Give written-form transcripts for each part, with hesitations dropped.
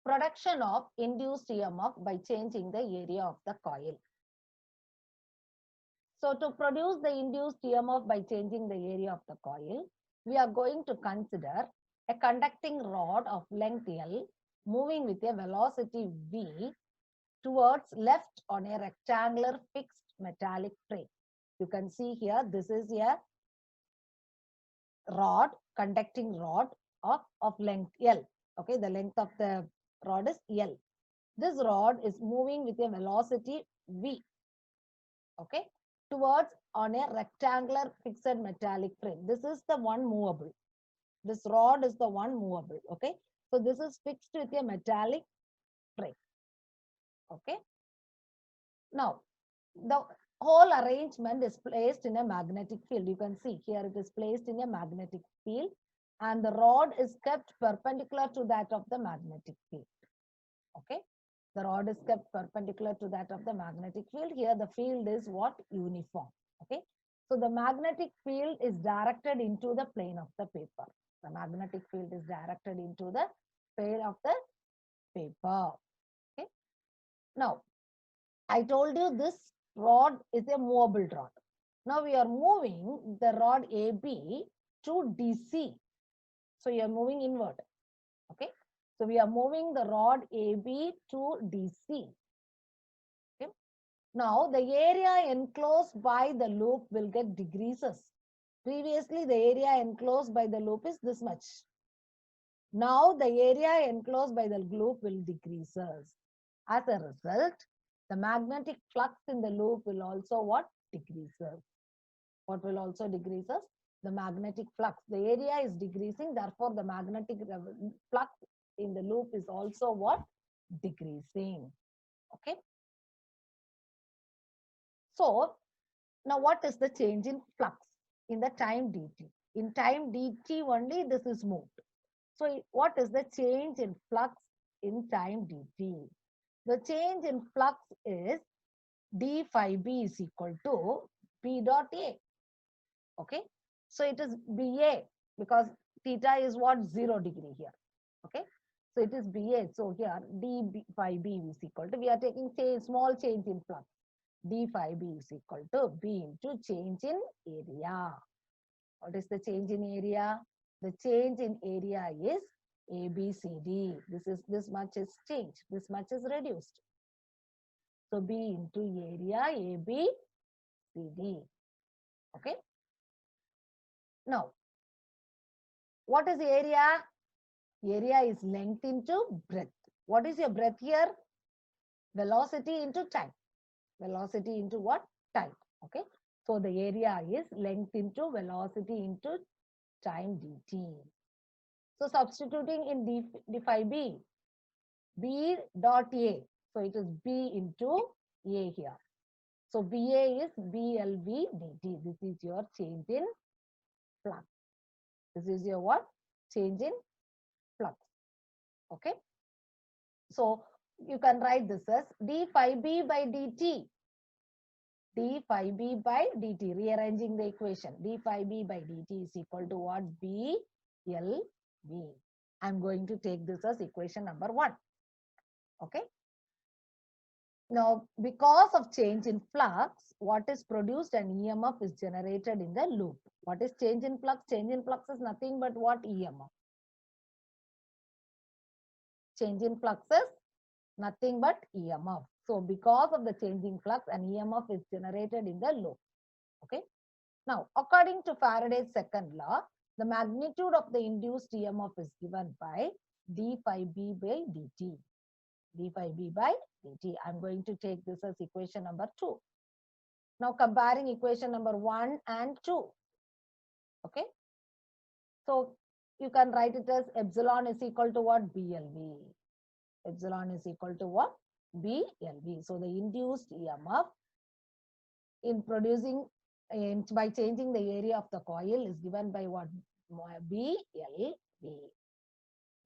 production of induced EMF by changing the area of the coil. So to produce the induced EMF by changing the area of the coil, we are going to consider a conducting rod of length L moving with a velocity V towards left on a rectangular fixed metallic frame. You can see here, this is a rod, conducting rod of length L. Okay, the length of the rod is L. This rod is moving with a velocity V. Okay, towards on a rectangular fixed metallic frame. This is the one movable. This rod is the one movable. Okay, so this is fixed with a metallic frame. Okay, now the whole arrangement is placed in a magnetic field. You can see here it is placed in a magnetic field, and the rod is kept perpendicular to that of the magnetic field. Okay, the rod is kept perpendicular to that of the magnetic field. Here the field is what? Uniform. Okay, so the magnetic field is directed into the plane of the paper. The magnetic field is directed into the plane of the paper. Okay, now I told you this rod is a movable rod. Now we are moving the rod AB to DC. So you are moving inward. Okay, so we are moving the rod AB to DC. Okay, now the area enclosed by the loop will get decreases. Previously, the area enclosed by the loop is this much. Now the area enclosed by the loop will decreases. As a result, the magnetic flux in the loop will also what? Decreases. What will also decreases? The magnetic flux. The area is decreasing, therefore the magnetic flux in the loop is also what? Decreasing. Okay. So now what is the change in flux in the time dt? In time dt only this is moved. So what is the change in flux in time dt? The change in flux is d phi b is equal to p dot a. Okay, so it is BA because theta is what? 0 degree here. Okay, so it is BA. So here d phi b is equal to, we are taking small change in flux. D phi b is equal to B into change in area. What is the change in area? The change in area is ABCD. This much is changed. This much is reduced. So B into area ABCD. Okay. Now, what is area? Area is length into breadth. What is your breadth here? Velocity into time. Velocity into what? Time. Okay. So the area is length into velocity into time dt. So substituting in d phi b, B dot A. So it is B into A here. So BA is BLV dt. This is your change in flux. This is your what? Change in flux. Okay. So you can write this as d phi b by dt. D phi b by dt. Rearranging the equation. D phi b by dt is equal to what? B L V. I'm going to take this as equation number 1. Okay. Now, because of change in flux, what is produced? An EMF is generated in the loop. What is change in flux? Change in flux is nothing but what? EMF. Change in flux is nothing but EMF. So, because of the change in flux, an EMF is generated in the loop. Okay. Now, according to Faraday's second law, the magnitude of the induced EMF is given by d phi b by dt. D phi b by dt. I'm going to take this as equation number 2. Now comparing equation number 1 and 2. Okay. So you can write it as epsilon is equal to what? BLV. Epsilon is equal to what? BLV. So the induced EMF in producing by changing the area of the coil is given by what? BLV.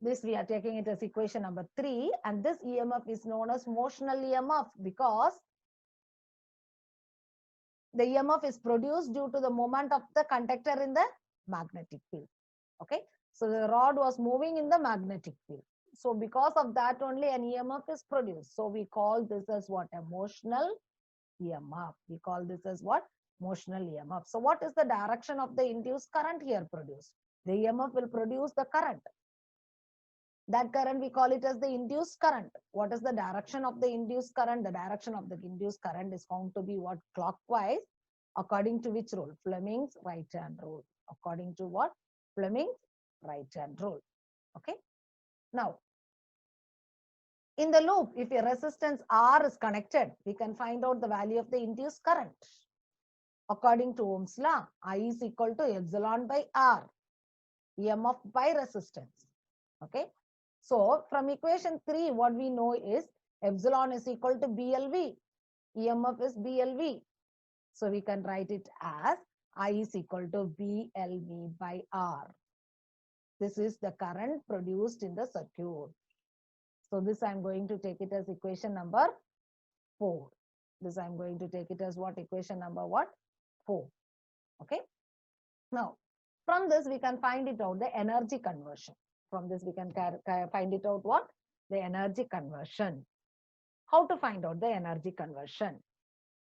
This we are taking it as equation number 3, and this EMF is known as motional EMF because the EMF is produced due to the moment of the conductor in the magnetic field. Okay, so the rod was moving in the magnetic field. So because of that only an EMF is produced. So we call this as what? A motional EMF. We call this as what? Motional EMF. So what is the direction of the induced current here produced? The EMF will produce the current. That current we call it as the induced current. What is the direction of the induced current? The direction of the induced current is found to be what? Clockwise. According to which rule? Fleming's right hand rule. According to what? Fleming's right hand rule. Okay. Now, in the loop, if a resistance R is connected, we can find out the value of the induced current. According to Ohm's law, I is equal to epsilon by R, EMF by resistance. Okay. So from equation 3, what we know is epsilon is equal to BLV. EMF is BLV. So we can write it as I is equal to BLV by R. This is the current produced in the circuit. So this I'm going to take it as equation number 4. This I'm going to take it as what? Equation number what? 4. Okay. Now, from this we can find it out the energy conversion. From this we can find it out what? The energy conversion. How to find out the energy conversion?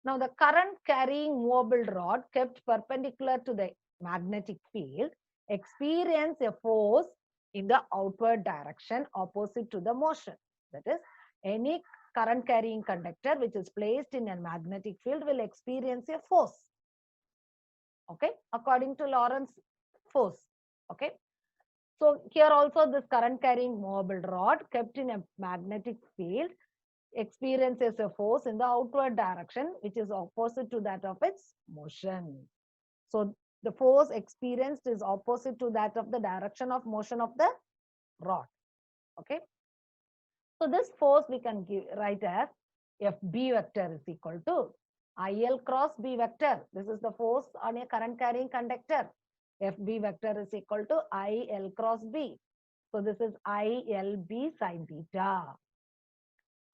Now the current carrying movable rod kept perpendicular to the magnetic field experience a force in the outward direction opposite to the motion. That is, any current carrying conductor which is placed in a magnetic field will experience a force. Okay, according to Lorentz force. Okay. So here also this current carrying movable rod kept in a magnetic field experiences a force in the outward direction which is opposite to that of its motion. So the force experienced is opposite to that of the direction of motion of the rod. Okay. So this force we can write as FB vector is equal to IL cross B vector. This is the force on a current carrying conductor. FB vector is equal to IL cross B. So this is ILB sin theta.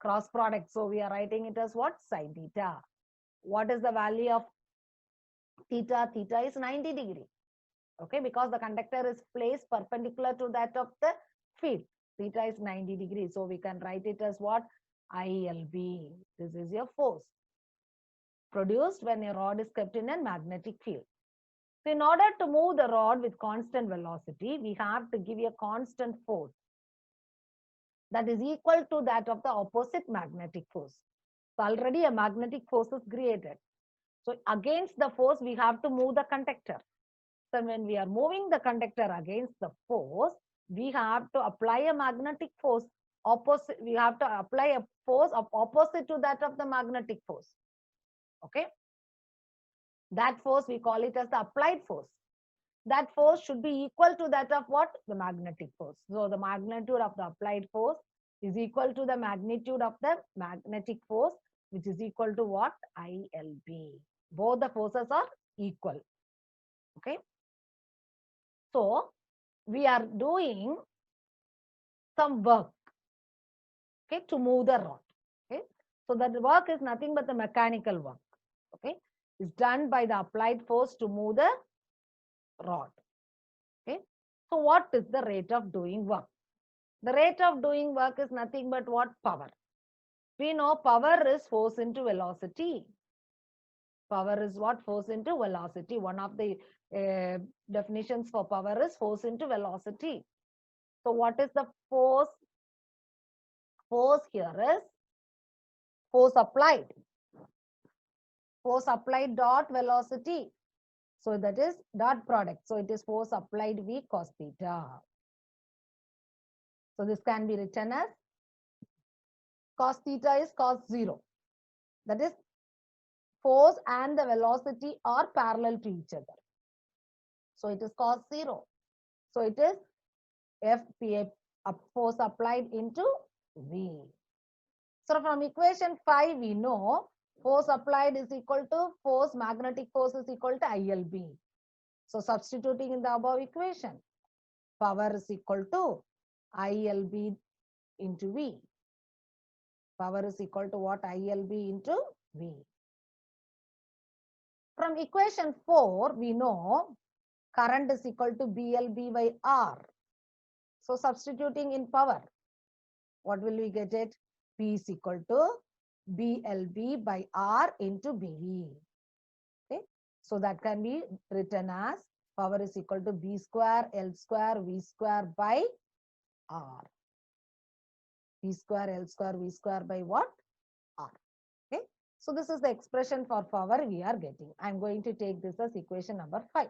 Cross product. So we are writing it as what? Sin theta. What is the value of theta? Theta is 90 degree. Okay, because the conductor is placed perpendicular to that of the field. Theta is 90 degrees. So we can write it as what? ILB. This is your force produced when a rod is kept in a magnetic field. So in order to move the rod with constant velocity, we have to give a constant force that is equal to that of the opposite magnetic force. So already a magnetic force is created. So against the force, we have to move the conductor. So when we are moving the conductor against the force, we have to apply a magnetic force opposite. We have to apply a force of opposite to that of the magnetic force. Okay. That force we call it as the applied force. That force should be equal to that of what? The magnetic force. So the magnitude of the applied force is equal to the magnitude of the magnetic force, which is equal to what? ILB. Both the forces are equal. Okay. So we are doing some work, okay, to move the rod. Okay. So that work is nothing but the mechanical work. Okay. It's done by the applied force to move the rod. Okay. So what is the rate of doing work? The rate of doing work is nothing but what? Power. We know power is force into velocity. Power is what? Force into velocity. One of the definitions for power is force into velocity. So what is the force? Force here is force applied. Force applied dot velocity. So that is dot product. So it is force applied V cos theta. So this can be written as cos theta is cos 0. That is force and the velocity are parallel to each other. So it is cos 0. So it is FP, force applied into V. So from equation 5, we know force applied is equal to force, magnetic force is equal to ILB. So substituting in the above equation, power is equal to ILB into V. Power is equal to what? ILB into V. From equation 4, we know current is equal to BLB by R. So substituting in power, What will we get it? P is equal to BLV by R into BV. Okay. So that can be written as power is equal to B square L square V square by R. B square L square V square by what? R. Okay. So this is the expression for power we are getting. I'm going to take this as equation number 5.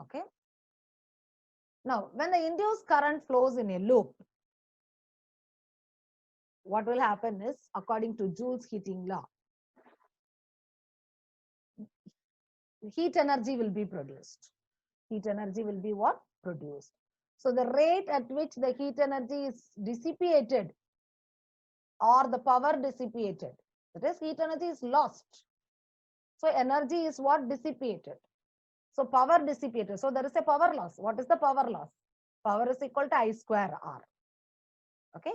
Okay. Now, when the induced current flows in a loop, what will happen is, according to Joule's heating law, heat energy will be produced. Heat energy will be what? Produced. So the rate at which the heat energy is dissipated or the power dissipated, that is, heat energy is lost. So energy is what? Dissipated. So power dissipated. So there is a power loss. What is the power loss? Power is equal to I square R. Okay.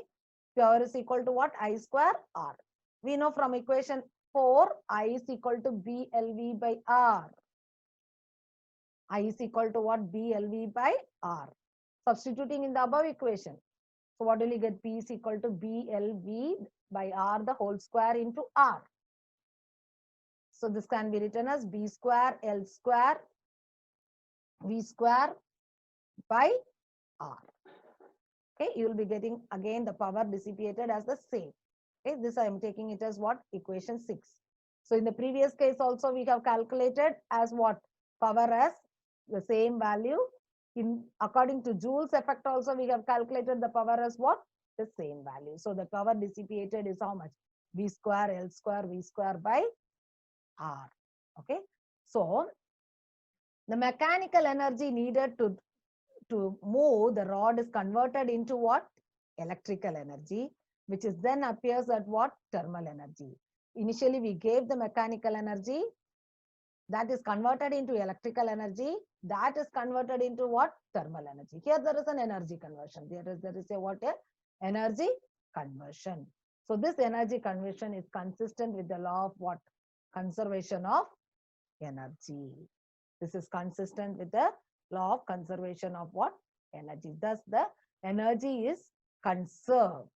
Power is equal to what? I square R. We know from equation 4, I is equal to BLV by R. I is equal to what? BLV by R. Substituting in the above equation. So what will you get? P is equal to BLV by R the whole square into R. So this can be written as B square L square V square by R. Okay, you will be getting again the power dissipated as the same. Okay, this I am taking it as what? Equation 6. So in the previous case also we have calculated as what? Power as the same value. In according to Joule's effect also we have calculated the power as what? The same value. So the power dissipated is how much? V square L square V square by R. Okay. So the mechanical energy needed to move the rod is converted into what? Electrical energy, which is then appears at what? Thermal energy. Initially we gave the mechanical energy, that is converted into electrical energy, that is converted into what? Thermal energy. Here there is an energy conversion. There is a what? Energy conversion. So this energy conversion is consistent with the law of what? Conservation of energy. This is consistent with the law of conservation of what? Energy. Thus the energy is conserved.